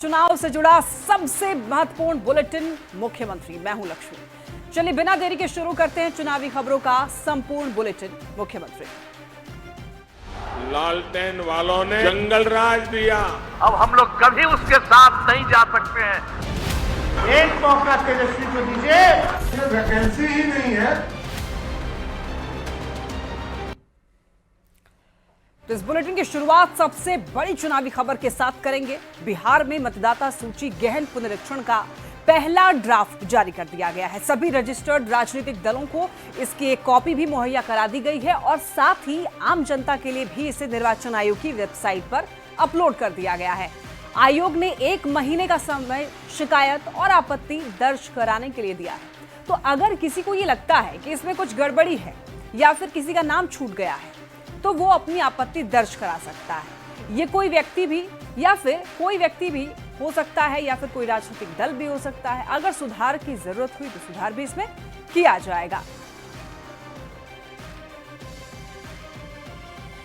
चुनाव से जुड़ा सबसे महत्वपूर्ण बुलेटिन मुख्यमंत्री। मैं हूं लक्ष्मी। चलिए बिना देरी के शुरू करते हैं चुनावी खबरों का संपूर्ण बुलेटिन मुख्यमंत्री। लालटेन वालों ने जंगल राज दिया। अब हम लोग कभी उसके साथ नहीं जा सकते हैं। एक मौका तेजस्वी को दीजिए। वैकेंसी ही नहीं है। तो इस बुलेटिन की शुरुआत सबसे बड़ी चुनावी खबर के साथ करेंगे। बिहार में मतदाता सूची गहन पुनरीक्षण का पहला ड्राफ्ट जारी कर दिया गया है। सभी रजिस्टर्ड राजनीतिक दलों को इसकी एक कॉपी भी मुहैया करा दी गई है और साथ ही आम जनता के लिए भी इसे निर्वाचन आयोग की वेबसाइट पर अपलोड कर दिया गया है। आयोग ने 1 महीने का समय शिकायत और आपत्ति दर्ज कराने के लिए दिया है। तो अगर किसी को ये लगता है कि इसमें कुछ गड़बड़ी है या फिर किसी का नाम छूट गया है तो वो अपनी आपत्ति दर्ज करा सकता है। ये कोई व्यक्ति भी हो सकता है या फिर कोई राजनीतिक दल भी हो सकता है। अगर सुधार की जरूरत हुई तो सुधार भी इसमें किया जाएगा।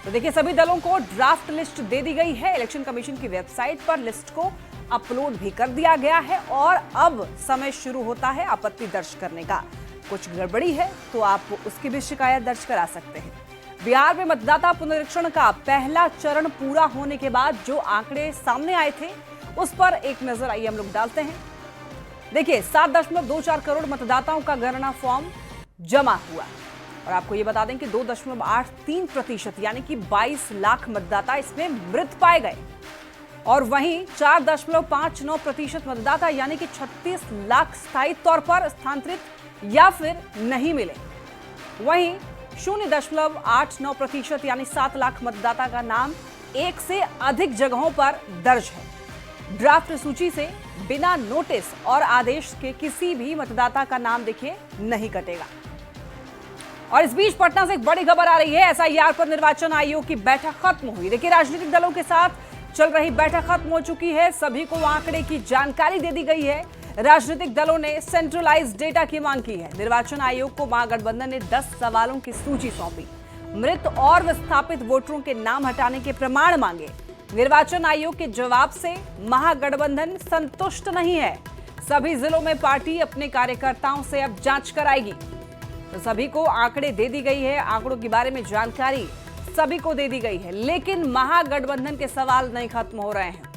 तो देखिए, सभी दलों को ड्राफ्ट लिस्ट दे दी गई है। इलेक्शन कमीशन की वेबसाइट पर लिस्ट को अपलोड भी कर दिया गया है और अब समय शुरू होता है आपत्ति दर्ज करने का। कुछ गड़बड़ी है तो आप उसकी भी शिकायत दर्ज करा सकते हैं। बिहार में मतदाता पुनरीक्षण का पहला चरण पूरा होने के बाद जो आंकड़े सामने आए थे उस पर एक नजर आइए हम लोग डालते हैं। देखिए, 7.24 करोड़ मतदाताओं का गणना फॉर्म जमा हुआ और आपको ये बता दें कि 2.83% यानी कि 22 लाख मतदाता इसमें मृत पाए गए और वहीं 4.59% मतदाता यानी कि 36 लाख स्थायी तौर पर स्थानांतरित या फिर नहीं मिले। वहीं 0.89% यानी 7 लाख मतदाता का नाम एक से अधिक जगहों पर दर्ज है। ड्राफ्ट सूची से बिना नोटिस और आदेश के किसी भी मतदाता का नाम देखिए नहीं कटेगा। और इस बीच पटना से एक बड़ी खबर आ रही है। एसआईआर पर निर्वाचन आयोग की बैठक खत्म हुई। देखिए, राजनीतिक दलों के साथ चल रही बैठक खत्म हो चुकी है। सभी को आंकड़े की जानकारी दे दी गई है। राजनीतिक दलों ने सेंट्रलाइज्ड डेटा की मांग की है। निर्वाचन आयोग को महागठबंधन ने 10 सवालों की सूची सौंपी। मृत और विस्थापित वोटरों के नाम हटाने के प्रमाण मांगे। निर्वाचन आयोग के जवाब से महागठबंधन संतुष्ट नहीं है। सभी जिलों में पार्टी अपने कार्यकर्ताओं से अब जांच कराएगी। तो सभी को आंकड़े दे दी गई है। आंकड़ों के बारे में जानकारी सभी को दे दी गई है, लेकिन महागठबंधन के सवाल नहीं खत्म हो रहे हैं।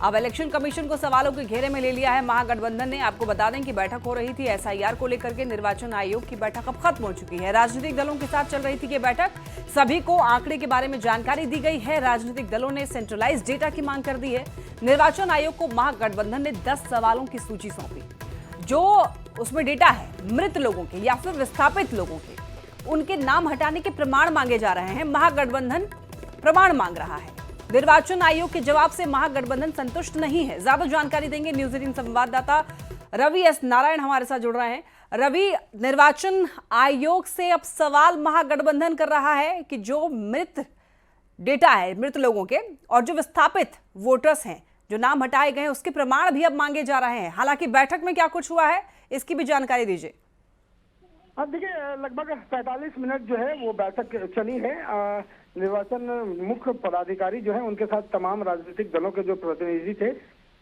अब इलेक्शन कमीशन को सवालों के घेरे में ले लिया है महागठबंधन ने। आपको बता दें कि बैठक हो रही थी एसआईआर को लेकर के। निर्वाचन आयोग की बैठक अब खत्म हो चुकी है। राजनीतिक दलों के साथ चल रही थी ये बैठक। सभी को आंकड़े के बारे में जानकारी दी गई है। राजनीतिक दलों ने सेंट्रलाइज्ड डेटा की मांग कर दी है। निर्वाचन आयोग को महागठबंधन ने 10 सवालों की सूची सौंपी। जो उसमें डेटा है मृत लोगों के या फिर विस्थापित लोगों के, उनके नाम हटाने के प्रमाण मांगे जा रहे हैं। महागठबंधन प्रमाण मांग रहा है। निर्वाचन आयोग के जवाब से महागठबंधन संतुष्ट नहीं है। ज्यादा जानकारी देंगे न्यूज 18 संवाददाता रवि एस नारायण हमारे साथ जुड़ रहे हैं। रवि, निर्वाचन आयोग से अब सवाल महागठबंधन कर रहा है कि जो मृत डेटा है मृत लोगों के और जो विस्थापित वोटर्स हैं जो नाम हटाए गए हैं उसके प्रमाण भी अब मांगे जा रहे हैं। हालांकि बैठक में क्या कुछ हुआ है इसकी भी जानकारी दीजिए। अब देखिए, लगभग 45 मिनट जो है वो बैठक चली है। निर्वाचन मुख्य पदाधिकारी जो है उनके साथ तमाम राजनीतिक दलों के जो प्रतिनिधि थे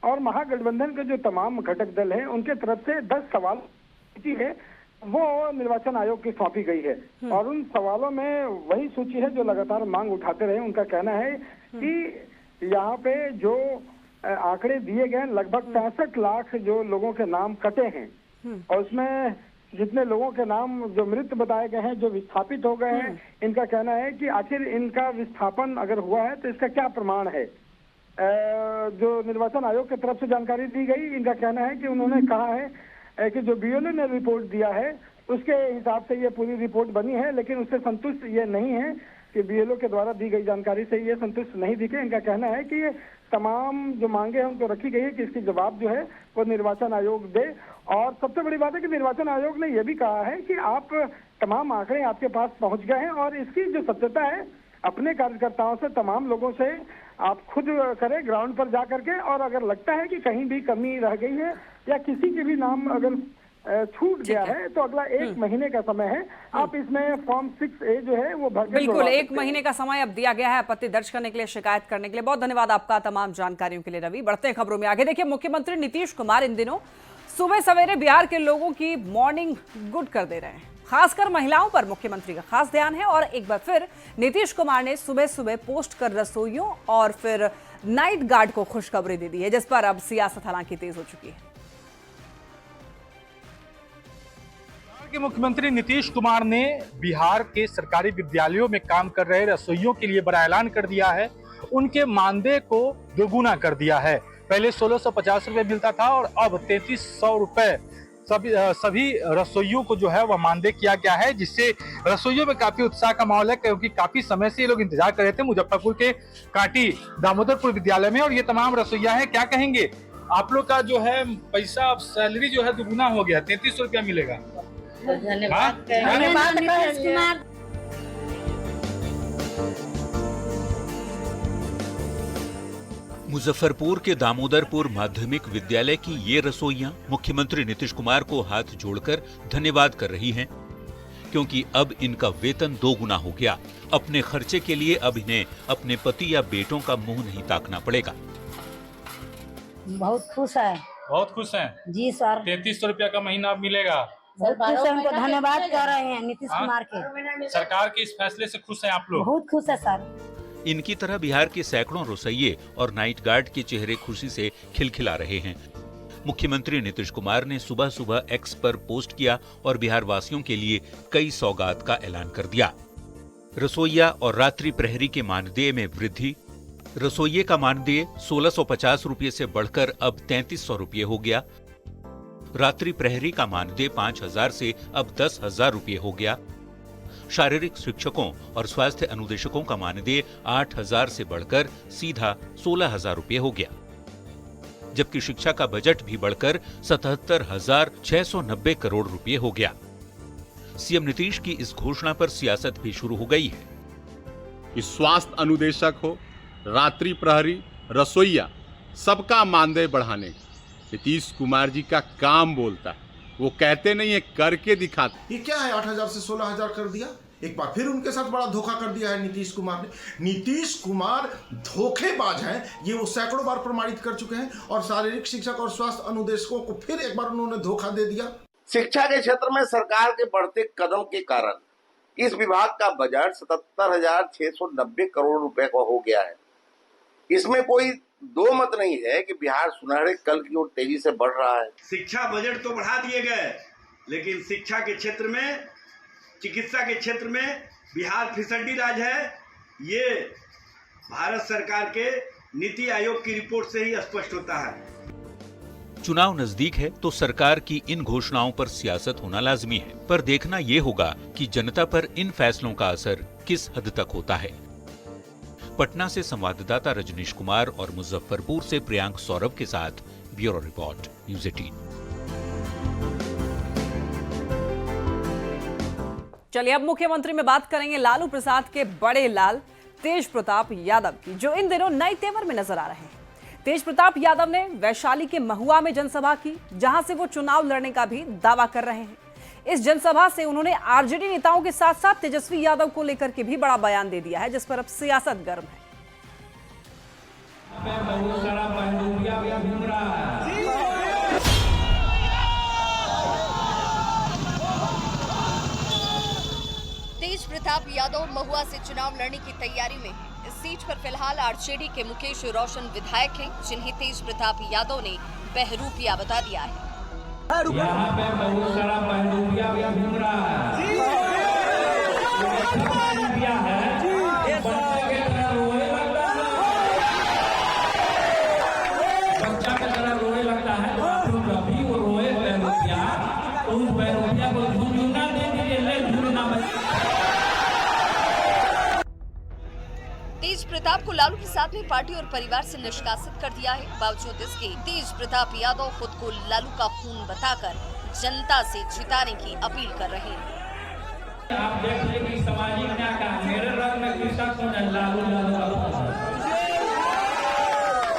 और महागठबंधन के जो तमाम घटक दल हैं उनके तरफ से 10 सवाल सूची है वो निर्वाचन आयोग की सौंपी गई है। और उन सवालों में वही सूची है जो लगातार मांग उठाते रहे। उनका कहना है कि यहाँ पे जो आंकड़े दिए गए लगभग 65 लाख जो लोगों के नाम कटे हैं और उसमें जितने लोगों के नाम जो मृत बताए गए हैं, जो विस्थापित हो गए हैं, इनका कहना है कि आखिर इनका विस्थापन अगर हुआ है तो इसका क्या प्रमाण है। जो निर्वाचन आयोग की तरफ से जानकारी दी गई, इनका कहना है कि उन्होंने कहा है कि जो बीएलओ ने रिपोर्ट दिया है उसके हिसाब से ये पूरी रिपोर्ट बनी है, लेकिन उससे संतुष्ट ये नहीं है कि बीएलओ के द्वारा दी गई जानकारी से ये संतुष्ट नहीं दिखे। इनका कहना है कि ये तमाम जो मांगे हैं उनको रखी गई है कि इसकी जवाब जो है वो निर्वाचन आयोग दे। और सबसे बड़ी बात है कि निर्वाचन आयोग ने यह भी कहा है कि आप तमाम आंकड़े आपके पास पहुंच गए हैं और इसकी जो सत्यता है अपने कार्यकर्ताओं से, तमाम लोगों से आप खुद करें ग्राउंड पर जा करके। और अगर लगता है कि कहीं भी कमी रह गई है या किसी के भी नाम अगर छूट गया है, तो अगला 1 महीने का समय है। आप इसमें फॉर्म 6A जो है वो भर के बिल्कुल 1 महीने का समय अब दिया गया है आपत्ति दर्ज करने के लिए, शिकायत करने के लिए। बहुत धन्यवाद आपका तमाम जानकारियों के लिए रवि। बढ़ते हैं खबरों में आगे। देखिए, मुख्यमंत्री नीतीश कुमार इन दिनों सुबह सवेरे बिहार के लोगों की मॉर्निंग गुड कर दे रहे हैं। खासकर महिलाओं पर मुख्यमंत्री का खास ध्यान है और एक बार फिर नीतीश कुमार ने सुबह सुबह पोस्ट कर रसोइयों और फिर नाइट गार्ड को खुशखबरी दे दी है, जिस पर अब सियासत हालांकि तेज हो चुकी है। के मुख्यमंत्री नीतीश कुमार ने बिहार के सरकारी विद्यालयों में काम कर रहे रसोइयों के लिए बड़ा ऐलान कर दिया है। उनके मानदेय को दोगुना कर दिया है। पहले 1650 रुपए मिलता था और अब 3300 रुपए सभी रसोइयों को जो है वह मानदेय किया गया है, जिससे रसोइयों में काफी उत्साह का माहौल है, क्योंकि काफी समय से ये लोग इंतजार कर रहे थे मुजफ्फरपुर के काटी दामोदरपुर विद्यालय में। और ये तमाम रसोइया है, क्या कहेंगे आप लोग का जो है पैसा, अब सैलरी जो है दुगुना हो गया, 3300 रुपया मिलेगा। धन्यवाद। मुजफ्फरपुर के दामोदरपुर माध्यमिक विद्यालय की ये रसोइयां मुख्यमंत्री नीतीश कुमार को हाथ जोड़कर धन्यवाद कर रही हैं, क्योंकि अब इनका वेतन 2 गुना हो गया। अपने खर्चे के लिए अब इन्हें अपने पति या बेटों का मुंह नहीं ताकना पड़ेगा। बहुत खुश है। बहुत खुश हैं जी सर। 3300 रुपया का महीना अब मिलेगा। बहुत खुश है, उनको धन्यवाद कर रहे हैं नीतीश कुमार के। सरकार के इस फैसले से खुश हैं आप लोग? बहुत खुश है सर। इनकी तरह बिहार के सैकड़ों रसोइये और नाइट गार्ड के चेहरे खुशी से खिलखिला रहे हैं। मुख्यमंत्री नीतीश कुमार ने सुबह सुबह एक्स पर पोस्ट किया और बिहार वासियों के लिए कई सौगात का ऐलान कर दिया। रसोइया और रात्रि प्रहरी के मानदेय में वृद्धि। रसोइये का मानदेय 1650 रुपये से बढ़कर अब 3300 रुपये हो गया। रात्रि प्रहरी का मानदेय 5000 से अब 10,000 रुपये हो गया। शारीरिक शिक्षकों और स्वास्थ्य अनुदेशकों का मानदेय 8000 से बढ़कर सीधा 16000 रुपये हो गया, जबकि शिक्षा का बजट भी बढ़कर 77,690 करोड़ रुपये हो गया। सीएम नीतीश की इस घोषणा पर सियासत भी शुरू हो गई है। इस स्वास्थ्य अनुदेशक हो, रात्रि प्रहरी, रसोइया, सबका मानदेय बढ़ाने नीतीश कुमार जी का काम बोलता है। वो कहते नहीं है, करके दिखाते। ये क्या है, 8000 से 16000 कर दिया। एक बार फिर उनके साथ बड़ा धोखा कर दिया है नीतीश कुमार ने। नीतीश कुमार धोखेबाज हैं, ये वो सैकड़ों बार प्रमाणित कर चुके हैं। और शारीरिक शिक्षक और स्वास्थ्य अनुदेशकों को फिर एक बार उन्होंने धोखा दे दिया। शिक्षा के क्षेत्र में सरकार के बढ़ते कदम के कारण इस विभाग का बजट 77,690 करोड़ रुपए का हो गया है। इसमें कोई दो मत नहीं है कि बिहार सुनहरे कल की ओर तेजी से बढ़ रहा है। शिक्षा बजट तो बढ़ा दिए गए, लेकिन शिक्षा के क्षेत्र में, चिकित्सा के क्षेत्र में बिहार फिसड्डी राज है। ये भारत सरकार के नीति आयोग की रिपोर्ट से ही स्पष्ट होता है। चुनाव नजदीक है तो सरकार की इन घोषणाओं पर सियासत होना लाजमी है, पर देखना ये होगा कि जनता पर इन फैसलों का असर किस हद तक होता है। पटना से संवाददाता रजनीश कुमार और मुजफ्फरपुर से प्रियांक सौरभ के साथ ब्यूरो रिपोर्ट, न्यूज़ 18। चलिए अब मुख्यमंत्री में बात करेंगे लालू प्रसाद के बड़े लाल तेज प्रताप यादव की, जो इन दिनों नए तेवर में नजर आ रहे हैं। तेज प्रताप यादव ने वैशाली के महुआ में जनसभा की, जहां से वो चुनाव लड़ने का भी दावा कर रहे हैं। इस जनसभा से उन्होंने आरजेडी नेताओं के साथ साथ तेजस्वी यादव को लेकर के भी बड़ा बयान दे दिया है, जिस पर अब सियासत गर्म है। तेज प्रताप यादव महुआ से चुनाव लड़ने की तैयारी में है। इस सीट पर फिलहाल आरजेडी के मुकेश रोशन विधायक हैं, जिन्हें तेज प्रताप यादव ने बहरूपिया बता दिया है। यहाँ पे बहुत सारा बंदूकिया भी घूम रहा है। बच्चा की तरह रोए लगता है, तो आप लोग अभी वो रोए बहरूपिया, तो उस बहरूपिया को झूमना दे दीजिए, ले झूमना मत। तेज प्रताप को लालू प्रसाद ने पार्टी और परिवार से निष्कासित कर दिया है। बावजूद इसके तेज प्रताप यादव खुद को लालू का खून बताकर जनता से जिताने की अपील कर रहे हैं। आप देख लीजिए सामाजिक न्याय का मेरे रंग में किसका खून है, लालू यादव।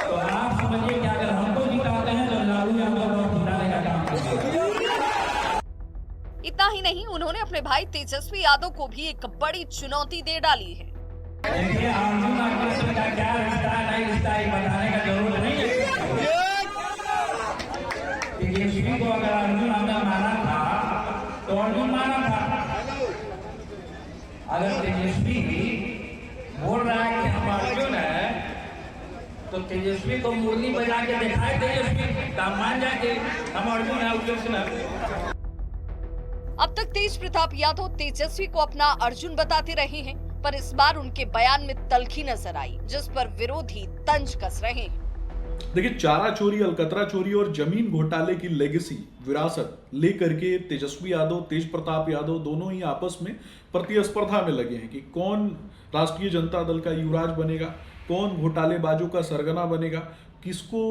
तो आप समझिए कि अगर हमको जिताते हैं तो लालू यादव को जिताने का काम करेंगे। इतना ही नहीं, उन्होंने अपने भाई तेजस्वी यादव को भी एक बड़ी चुनौती दे डाली है। देखिए, अर्जुन अर्जुन का क्या रिश्ता है, नहीं रिश्ता है, बताने का जरूरत नहीं है। तेजस्वी को अगर अर्जुन हमने माना था तो अर्जुन माना था। अगर तेजस्वी बोल रहा है कि हम अर्जुन है तो तेजस्वी को मुरली बजा के दिखाए, तेजस्वी तो मान जाके हम अर्जुन है, कृष्ण है। अब तक तेज प्रताप यादव तेजस्वी को अपना अर्जुन बताते रहे हैं, पर इस बार उनके बयान में तल्खी नजर आई, जिस पर विरोधी तंज कस रहे हैं। देखिए, चारा चोरी, अलकतरा चोरी और जमीन घोटाले की लेगेसी, विरासत लेकर के तेजस्वी यादव, तेज प्रताप यादव दोनों ही आपस में प्रतिस्पर्धा में लगे हैं कि कौन राष्ट्रीय जनता दल का युवराज बनेगा, कौन घोटालेबाजों का सरगना बनेगा, किसको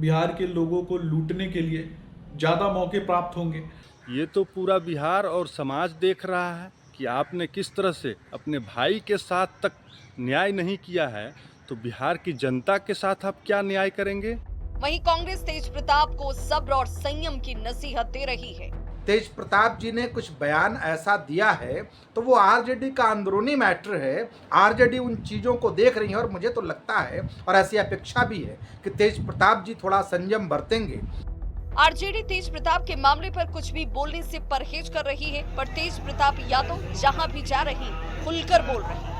बिहार के लोगों को लूटने के लिए ज्यादा मौके प्राप्त होंगे। ये तो पूरा बिहार और समाज देख रहा है कि आपने किस तरह से अपने भाई के साथ तक न्याय नहीं किया है, तो बिहार की जनता के साथ आप क्या न्याय करेंगे। वहीं कांग्रेस तेज प्रताप को सब्र और संयम की नसीहत दे रही है। तेज प्रताप जी ने कुछ बयान ऐसा दिया है तो वो आरजेडी का अंदरूनी मैटर है। आरजेडी उन चीज़ों को देख रही है और मुझे तो लगता है और ऐसी अपेक्षा भी है कि तेज प्रताप जी थोड़ा संयम बरतेंगे। आरजेडी तेज प्रताप के मामले पर कुछ भी बोलने से परहेज कर रही है, पर तेज प्रताप यादव जहां भी जा रही खुलकर बोल रही है।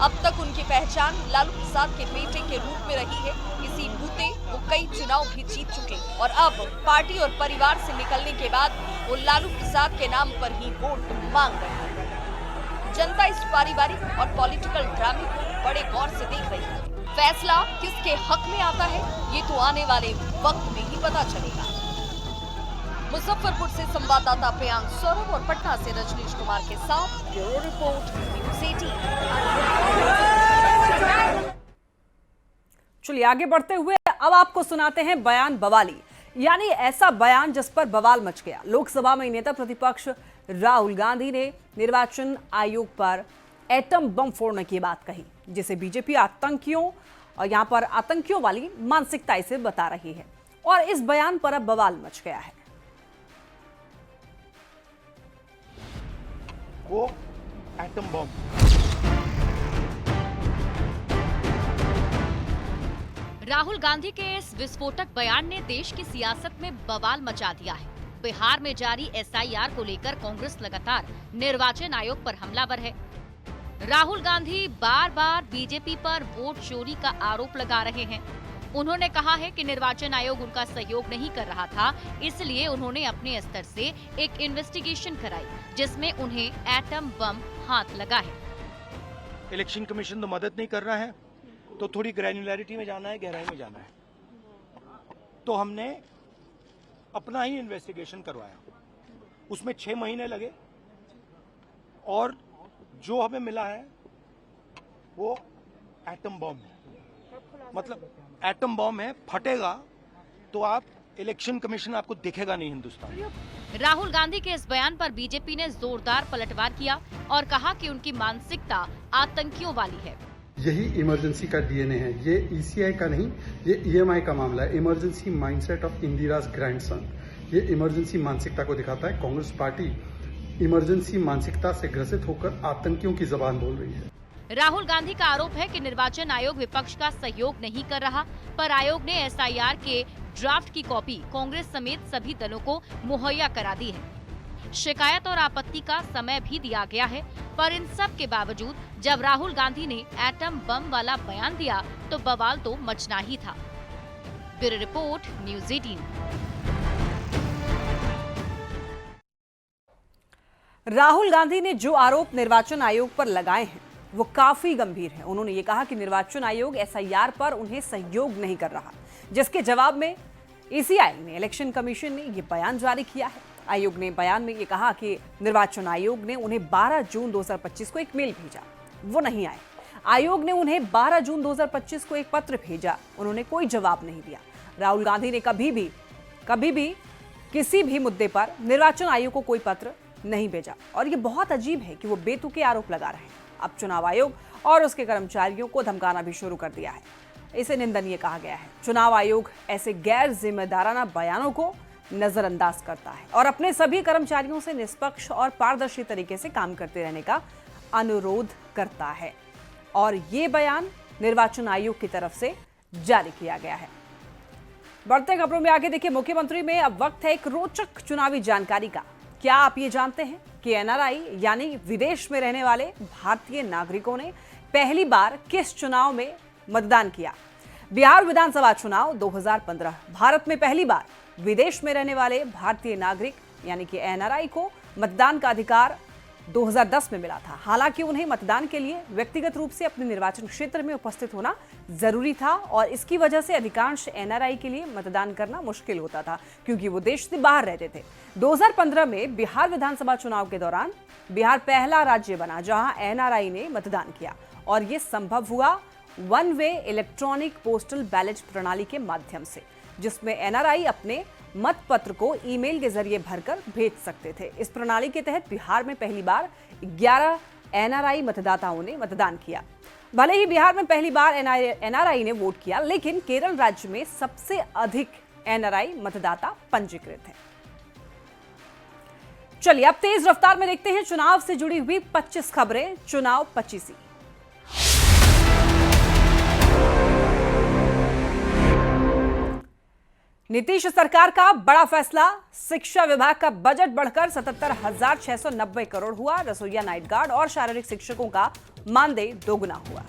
अब तक उनकी पहचान लालू प्रसाद के बेटे के रूप में रही है। इसी बूते वो कई चुनाव भी जीत चुके और अब पार्टी और परिवार से निकलने के बाद वो लालू प्रसाद के नाम पर ही वोट मांग रहे हैं। जनता इस पारिवारिक और पॉलिटिकल ड्रामे को बड़े गौर से देख रही है। फैसला किसके हक में आता है, ये तो आने वाले वक्त में ही पता चलेगा। मुजफ्फरपुर से संवाददाता प्रियांक सौरभ और पटना से रजनीश कुमार के साथ ब्यूरो रिपोर्ट, न्यूज़ 18। चलिए आगे बढ़ते हुए अब आपको सुनाते हैं बयान बवाली, यानी ऐसा बयान जिस पर बवाल मच गया। लोकसभा में नेता प्रतिपक्ष राहुल गांधी ने निर्वाचन आयोग पर एटम बम फोड़ने की बात कही, जिसे बीजेपी आतंकियों और यहां पर आतंकियों वाली मानसिकता इसे बता रही है और इस बयान पर अब बवाल मच गया है। वो एटम बम राहुल गांधी के इस विस्फोटक बयान ने देश की सियासत में बवाल मचा दिया है। बिहार में जारी एसआईआर को लेकर कांग्रेस लगातार निर्वाचन आयोग पर हमलावर है। राहुल गांधी बार बार बीजेपी पर वोट चोरी का आरोप लगा रहे हैं। उन्होंने कहा है कि निर्वाचन आयोग उनका सहयोग नहीं कर रहा था, इसलिए उन्होंने अपने स्तर से एक इन्वेस्टिगेशन कराई, जिसमें उन्हें एटम बम हाथ लगा है। इलेक्शन कमीशन तो मदद नहीं कर रहा है, तो थोड़ी ग्रैन्युलैरिटी में जाना है, गहराई में जाना है, तो हमने अपना ही इन्वेस्टिगेशन करवाया। उसमें 6 महीने लगे और जो हमें मिला है वो एटम बम है। मतलब एटम बम है, फटेगा तो आप इलेक्शन कमीशन आपको दिखेगा नहीं हिंदुस्तान में। राहुल गांधी के इस बयान पर बीजेपी ने जोरदार पलटवार किया और कहा कि उनकी मानसिकता आतंकियों वाली है। यही इमरजेंसी का डीएनए है। ये ईसीआई का नहीं, ये ईएमआई का मामला है। Emergency mindset of Indira's grandson, ये इमरजेंसी मानसिकता को दिखाता है। कांग्रेस पार्टी इमरजेंसी मानसिकता से ग्रसित होकर आतंकियों की जबान बोल रही है। राहुल गांधी का आरोप है कि निर्वाचन आयोग विपक्ष का सहयोग नहीं कर रहा, पर आयोग ने एसआईआर के ड्राफ्ट की कॉपी कांग्रेस समेत सभी दलों को मुहैया करा दी है। शिकायत और आपत्ति का समय भी दिया गया है, पर इन सब के बावजूद जब राहुल गांधी ने एटम बम वाला बयान दिया तो बवाल तो मचना ही था। Bureau report, news 18। Rahul Gandhi ने जो आरोप निर्वाचन आयोग पर लगाए हैं वो काफी गंभीर है। उन्होंने ये कहा कि निर्वाचन आयोग एसआईआर पर उन्हें सहयोग नहीं कर रहा, जिसके जवाब में ईसीआई ने, इलेक्शन कमीशन ने ये बयान जारी किया है। आयोग ने बयान में ये कहा कि निर्वाचन आयोग ने उन्हें 12 जून 2025 को एक मेल भेजा, वो नहीं आए। आयोग ने उन्हें 12 जून 2025 को एक पत्र भेजा, उन्होंने कोई जवाब नहीं दिया। राहुल गांधी ने कभी भी किसी भी मुद्दे पर निर्वाचन आयोग को कोई पत्र नहीं भेजा और ये बहुत अजीब है कि वो बेतुके आरोप लगा रहे हैं। अब चुनाव आयोग और उसके कर्मचारियों को धमकाना भी शुरू कर दिया है। इसे निंदनीय कहा गया है। चुनाव आयोग ऐसे गैर जिम्मेदाराना बयानों को नजरअंदाज करता है और अपने सभी कर्मचारियों से निष्पक्ष और पारदर्शी तरीके से काम करते रहने का अनुरोध करता है। और ये बयान निर्वाचन आयोग की तरफ से जारी किया गया है। बढ़ते खबरों में आगे देखिए, मुख्यमंत्री में अब वक्त है एक रोचक चुनावी जानकारी का। क्या आप ये जानते हैं कि एनआरआई यानी विदेश में रहने वाले भारतीय नागरिकों ने पहली बार किस चुनाव में मतदान किया? बिहार विधानसभा चुनाव 2015। भारत में पहली बार विदेश में रहने वाले भारतीय नागरिक यानी कि एनआरआई को मतदान का अधिकार 2010 में मिला था। हालांकि उन्हें मतदान के लिए व्यक्तिगत रूप से अपने निर्वाचन क्षेत्र में उपस्थित होना जरूरी था और इसकी वजह से अधिकांश एनआरआई के लिए मतदान करना मुश्किल होता था क्योंकि वो देश से बाहर रहते थे। 2015 में बिहार विधानसभा चुनाव के दौरान बिहार पहला राज्य बना जहां एनआरआई ने मतदान किया और ये संभव हुआ one way electronic postal ballot प्रणाली के माध्यम से, जिसमें एनआरआई अपने मत पत्र को ईमेल के जरिए भरकर भेज सकते थे। इस प्रणाली के तहत बिहार में पहली बार 11 एनआरआई मतदाताओं ने मतदान किया। भले ही बिहार में पहली बार एनआरआई ने वोट किया, लेकिन केरल राज्य में सबसे अधिक एनआरआई मतदाता पंजीकृत हैं। चलिए अब तेज रफ्तार में देखते हैं चुनाव से जुड़ी हुई 25 खबरें। चुनाव 25। नीतीश सरकार का बड़ा फैसला, शिक्षा विभाग का बजट बढ़कर 77,690 करोड़ हुआ। रसोइया, नाइट गार्ड और शारीरिक शिक्षकों का मानदेय दोगुना हुआ।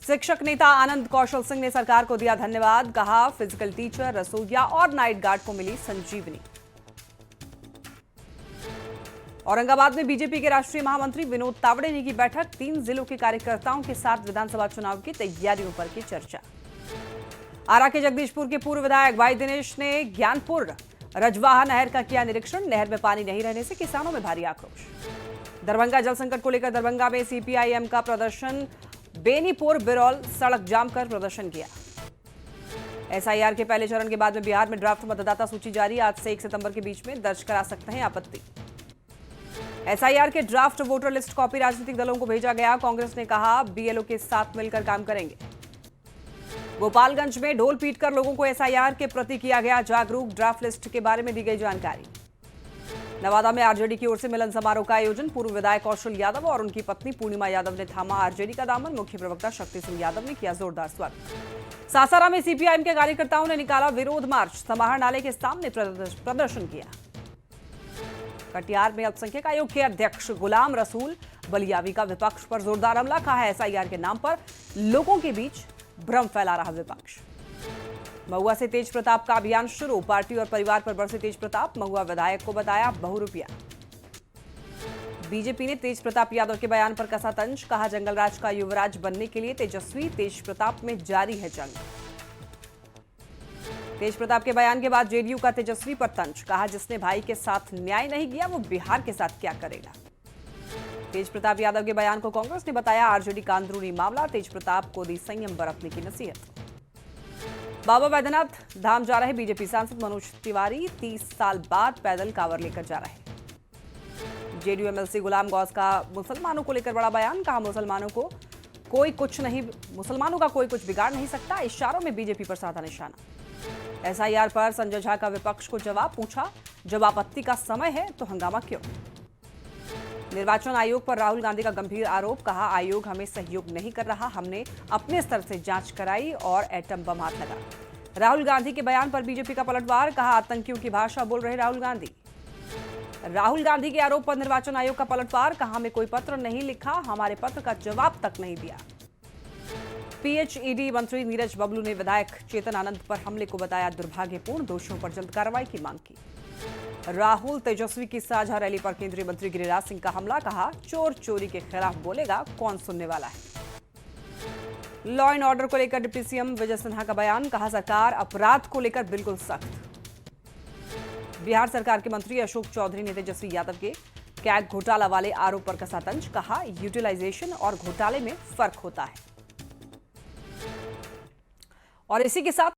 शिक्षक नेता आनंद कौशल सिंह ने सरकार को दिया धन्यवाद। कहा, फिजिकल टीचर, रसोइया और नाइट गार्ड को मिली संजीवनी। औरंगाबाद में बीजेपी के राष्ट्रीय महामंत्री विनोद तावड़े ने की बैठक। 3 जिलों के कार्यकर्ताओं के साथ विधानसभा चुनाव की तैयारियों पर की चर्चा। आरा के जगदीशपुर के पूर्व विधायक भाई दिनेश ने ज्ञानपुर रजवाहा नहर का किया निरीक्षण। नहर में पानी नहीं रहने से किसानों में भारी आक्रोश। दरभंगा जल संकट को लेकर दरभंगा में सीपीआईएम का प्रदर्शन। बेनीपुर बिरौल सड़क जाम कर प्रदर्शन किया। एसआईआर के पहले चरण के बाद में बिहार में ड्राफ्ट मतदाता सूची जारी। आज से 1 सितंबर के बीच में दर्ज करा सकते हैं आपत्ति। एसआईआर के ड्राफ्ट वोटर लिस्ट कॉपी राजनीतिक दलों को भेजा गया। कांग्रेस ने कहा, बीएलओ के साथ मिलकर काम करेंगे। गोपालगंज में ढोल पीटकर लोगों को एसआईआर के प्रति किया गया जागरूक। ड्राफ्ट लिस्ट के बारे में दी गई जानकारी। नवादा में आरजेडी की ओर से मिलन समारोह का आयोजन। पूर्व विधायक कौशल यादव और उनकी पत्नी पूर्णिमा यादव ने थामा आरजेडी का दामन। मुख्य प्रवक्ता शक्ति सिंह यादव ने किया जोरदार स्वागत। सासाराम में सीपीआईएम के कार्यकर्ताओं ने निकाला विरोध मार्च। समाहर नाले के सामने प्रदर्शन किया। कटिहार में अल्पसंख्यक आयोग के अध्यक्ष गुलाम रसूल बलियावी का विपक्ष पर जोरदार हमला। कहा है, एसआईआर के नाम पर लोगों के बीच भ्रम फैला रहा विपक्ष। महुआ से तेज प्रताप का अभियान शुरू। पार्टी और परिवार पर बरसे तेज प्रताप। महुआ विधायक को बताया बहुरूपिया। बीजेपी ने तेज प्रताप यादव के बयान पर कसा तंज। कहा, जंगलराज का युवराज बनने के लिए तेजस्वी तेज प्रताप में जारी है जंग। तेज प्रताप के बयान के बाद जेडीयू का तेजस्वी पर तंज। कहा, जिसने भाई के साथ न्याय नहीं किया वो बिहार के साथ क्या करेगा। तेज प्रताप यादव के बयान को कांग्रेस ने बताया आरजेडी का अंदरूनी मामला। तेज प्रताप को दी संयम बरतने की नसीहत। बाबा बैद्यनाथ धाम जा रहे बीजेपी सांसद मनोज तिवारी 30 साल बाद पैदल कांवर लेकर जा रहे। जेडीयू एमएलसी गुलाम गौस का मुसलमानों को लेकर बड़ा बयान। कहा, मुसलमानों का कोई कुछ बिगाड़ नहीं सकता। इशारों में बीजेपी पर साधा निशाना। एसआईआर पर संजय झा का विपक्ष को जवाब। पूछा, जब आपत्ति का समय है तो हंगामा क्यों। निर्वाचन आयोग पर राहुल गांधी का गंभीर आरोप। कहा, आयोग हमें सहयोग नहीं कर रहा। हमने अपने स्तर से जांच कराई और एटम बम हाथ लगा। राहुल गांधी के बयान पर बीजेपी का पलटवार। कहा, आतंकियों की भाषा बोल रहे राहुल गांधी। राहुल गांधी के आरोप पर निर्वाचन आयोग का पलटवार। कहा, हमें कोई पत्र नहीं लिखा, हमारे पत्र का जवाब तक नहीं दिया। पीएचईडी मंत्री नीरज बबलू ने विधायक चेतन आनंद पर हमले को बताया दुर्भाग्यपूर्ण। दोषियों पर जल्द कार्रवाई की मांग की। राहुल तेजस्वी की साझा रैली पर केंद्रीय मंत्री गिरिराज सिंह का हमला। कहा, चोर चोरी के खिलाफ बोलेगा, कौन सुनने वाला है। लॉ एंड ऑर्डर को लेकर डिप्टी सीएम विजय सिन्हा का बयान। कहा, सरकार अपराध को लेकर बिल्कुल सख्त। बिहार सरकार के मंत्री अशोक चौधरी ने तेजस्वी यादव के कैग घोटाला वाले आरोप पर कसा तंज। कहा, यूटिलाइजेशन और घोटाले में फर्क होता है। और इसी के साथ